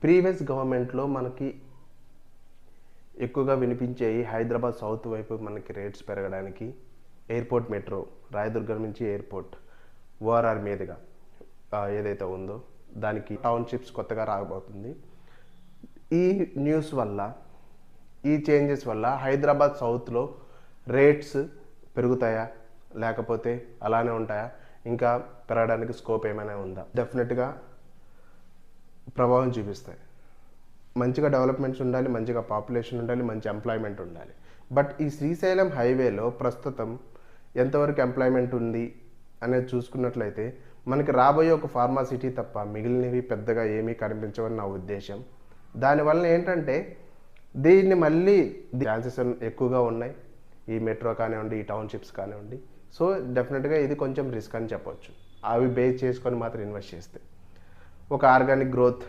Previous గవర్నమెంట్లో మనకి ఎక్కువగా వినిపించేవి హైదరాబాద్ సౌత్ వైపు మనకి రేట్స్ పెరగడానికి ఎయిర్పోర్ట్ మెట్రో రాయదుర్గం నుంచి ఎయిర్పోర్ట్ ఓఆర్ఆర్ మీదుగా ఏదైతే ఉందో దానికి టౌన్షిప్స్ కొత్తగా రాబోతుంది. ఈ న్యూస్ వల్ల ఈ చేంజెస్ వల్ల హైదరాబాద్ సౌత్లో రేట్స్ పెరుగుతాయా లేకపోతే అలానే ఉంటాయా, ఇంకా పెరగడానికి స్కోప్ ఏమైనా ఉందా? డెఫినెట్గా ప్రభావం చూపిస్తాయి. మంచిగా డెవలప్మెంట్స్ ఉండాలి, మంచిగా పాపులేషన్ ఉండాలి, మంచి ఎంప్లాయ్మెంట్ ఉండాలి. బట్ ఈ శ్రీశైలం హైవేలో ప్రస్తుతం ఎంతవరకు ఎంప్లాయ్మెంట్ ఉంది అనేది చూసుకున్నట్లయితే మనకి రాబోయే ఒక ఫార్మా సిటీ తప్ప మిగిలినవి పెద్దగా ఏమీ కనిపించవని నా ఉద్దేశం. దానివల్ల ఏంటంటే దీన్ని మళ్ళీ ఛాన్సెస్ ఎక్కువగా ఉన్నాయి, ఈ మెట్రో కానివ్వండి, ఈ టౌన్షిప్స్ కానివ్వండి. సో డెఫినెట్గా ఇది కొంచెం రిస్క్ అని చెప్పొచ్చు, అవి బేస్ చేసుకొని మాత్రం ఇన్వెస్ట్ చేస్తే. ఒక ఆర్గానిక్ గ్రోత్